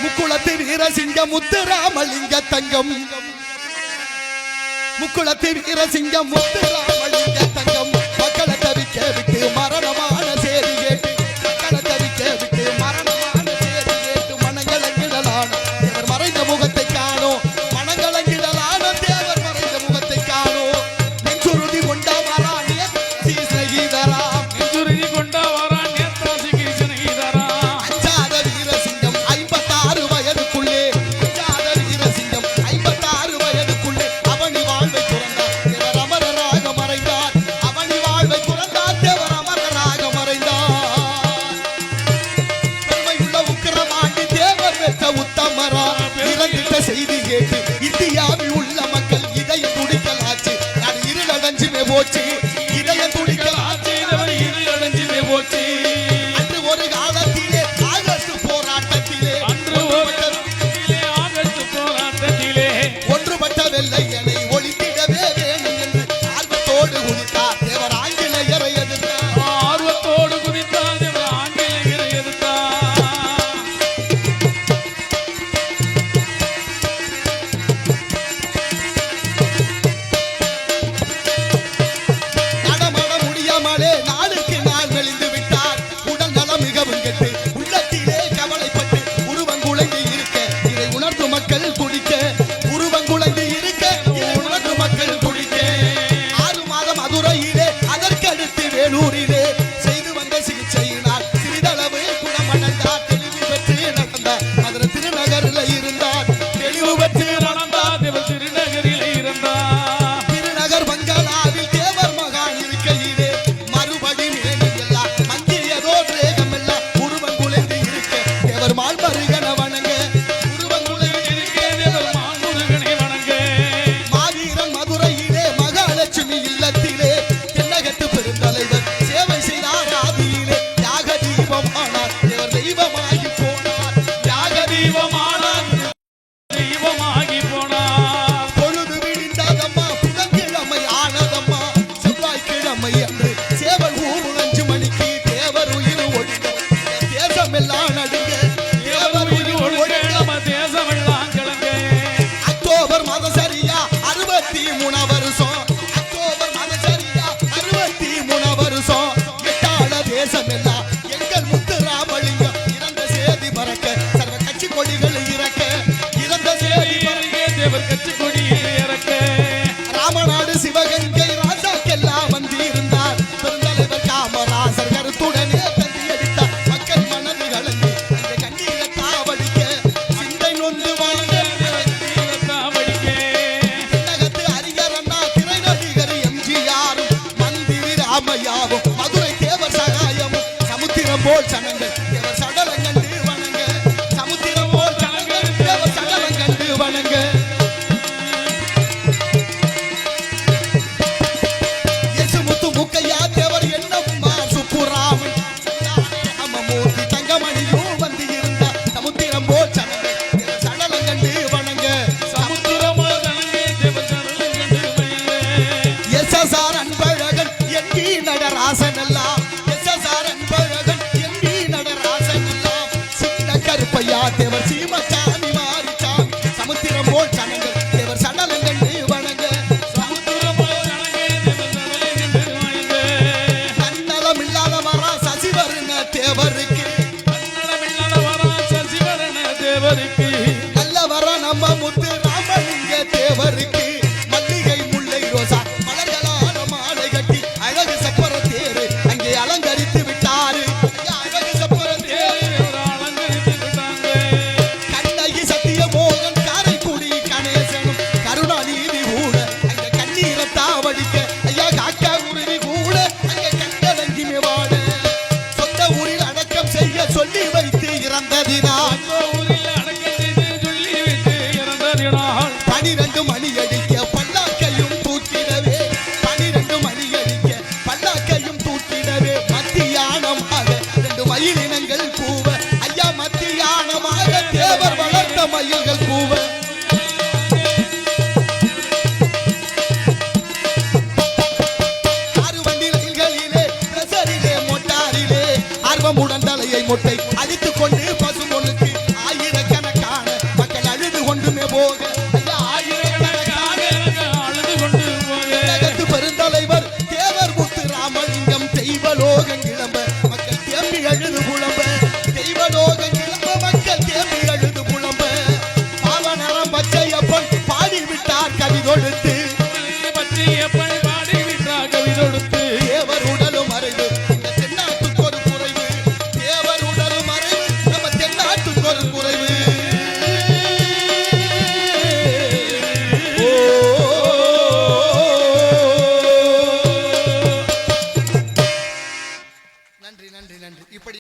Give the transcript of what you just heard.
முக்குளத்து வீரசிங்க முத்துராமலிங்க தங்கம் முக்குளத்து வீரசிங்க முத்துராமலிங்க தங்கம் மக்களை தவிக்க விட்டு மரணமான சேரி கேட்டு மக்களை தவிக்க விட்டு மரணமான சேரி கேட்டு மனங்களங்கிடலான தேவர் மறைந்த முகத்தை காணோம் மனங்களங்கிடலான தேவர் மறைந்த முகத்தை காணோம் நெஞ்சுறுதி கொண்ட வரானே சீசகிதரா நெஞ்சுறுதி கொண்ட வரானே சீசகிதரா அஞ்சாத வீரசிங்கம் 56 வயதுக்குள்ளே அஞ்சாத வீரசிங்கம் 56 வயதுக்குள்ளே அவனி வாழ்வை துறந்தார் தேவர் அமரராக மறைந்தார் அவனி வாழ்வை துறந்தார் தேவர் அமரராக மறைந்தார் பெருமையுள்ள உக்கிரமாண்டி தேவர் பெற்ற உத்தமரா இறந்திட்ட செய்தி கேட்டு இந்தியாவில் உள்ள மக்கள் இதயம் துடிக்கலாச்சு நான் இருளடைஞ்சுமே போச்சு இதயம் துடிக்கலாச்சு இருளடைஞ்சுமே போச்சு அன்று ஒரு காலத்திலே ஆகஸ்ட் போராட்டத்திலே ஒன்றுபட்ட வெள்ளையனை ஒழித்திடவே வேண்டும் என்று ஆர்வத்தோடு குதித்தார் தேவர் ஆங்கிலேயரை எதிர்த்தார் ஆர்வத்தோடு குதித்தார் தேவர் ஆங்கிலேயரை எதிர்த்தார் நடமாட முடியாமலே நாளுக்கு நாள் மெலிந்து விட்டார் உடல் நலம் மிகவும் கெட்டு உள்ளத்திலே கவலைப்பட்டு உருவங்குலைந்து இருக்க இதை உணர்ந்து மக்கள் குடிக்க உருவங்குலைந்து இருக்க இதை உணர்ந்து மக்கள் குடிக்க 6 மாதம் மதுரையிலே அதற்கடுத்து வேலூரிலே செய்து வந்த சிகிச்சையினால் சிறிதளவு குணமடைந்தார் தெளிவு பெற்று நடந்தார் மதுரை திருநகரில் இருந்தார் தெளிவு பெற்று நடந்தார் தேவர் திருநகரில் இருந்தார் திருநகர் பங்களாவில் தேவர் மகான் இருக்கையிலே மறுபடி மேனியெல்லாம் மங்கியதோ ரேகமெல்லாம் உருவங்குலைந்து இருக்க தேவர் மால்மருகன வணங்க உருவங்குலைந்து இருக்க தேவர் முருகனை வணங்க மாவீரன் மதுரையிலே மகாலட்சுமி இல்லத்திலே தென்னகத்து பெருந்தலைவர் சேவை செய்தார் ஆதியிலே யாக தீபமானார் தேவர் தெய்வமாகி போனார் யாக தீபமானார் தெய்வமாகி போனார் பொழுது விடிந்ததம்மா புதன்கிழமை ஆனதம்மா செவ்வாய்க்கிழமை அன்று சேவல் 5 மணிக்கு தேவர் உயிர் ஒழிக்க தேசம் எல்லாம் நடுங்க தேவர் உயிர் ஒழிக்க நம்ம தேசம் எல்லாம் கிளங்க அக்டோபர் மாதம் சரியா 63 வருஷம் அக்டோபர் மாதம் சரியா 63 வருஷம் எட்டாள தேசம் எல்லாம் எங்கள் முத்துராமலிங்கம் இறந்த சேதி பறக்க சர்வ கட்சி கொடிகள் இறக்க இறந்த சேதி பறக்க தேவர் கட்சி கொடியை இறக்க ராமநாடு சிவகங்கை ராஜாக்கெல்லாம் வந்திருந்தார் பெருந்தலைவர் காமராசர் கருத்துடனே தந்தி அடித்தார் மக்கள் மனது கலந்து அந்த கண்ணீரை தாவடிக்க சிந்தை நொந்து வாழ்ந்த தென்னகத்து அறிஞரண்ணா திரை நடிகர் எம்ஜிஆரும் மந்திரி ராமையாவும் மதுரை தேவர் சகாயமும் சமுத்திரம் போல் சனங்கள் தேவர் சடலம் கண்டு வணங்க சமுத்திரம் போல் சனங்கள் தேவர் சடலம் கண்டு வணங்க யேசுமுத்து முக்கையா தேவர் என்னம்மா சுப்புராமன் அம்மமூர்த்தி தங்கமணியும் வந்து இருந்தா சமுத்திரம் போல் சனங்கள் தேவர் சடலம் கண்டு வணங்க சமுத்திரமா தனங்கே தேவர் சடலம் கண்டு வணங்க எஸ்எஸ்ஆர் அன்பழகன் என்டி நடராசன் எல்லாம் எஸ்எஸ்ஆர் அன்பழகன் என்டி நடராசன் எல்லாம் சின்ன கருப்பையா தேவர் சீமச்சாமி மாரிச்சாமி சமுத்திரம் போல் சனங்கள் தேவர் சடலம் கண்டு வணங்க சமுத்திரமா தனங்கே தேவர் சடலம் கண்டு வணங்க தன்னலம் இல்லாத வரா சசிவருங்க தேவருக்கு கன்னடமில்லாத வரா சசிவரன தேவருக்கு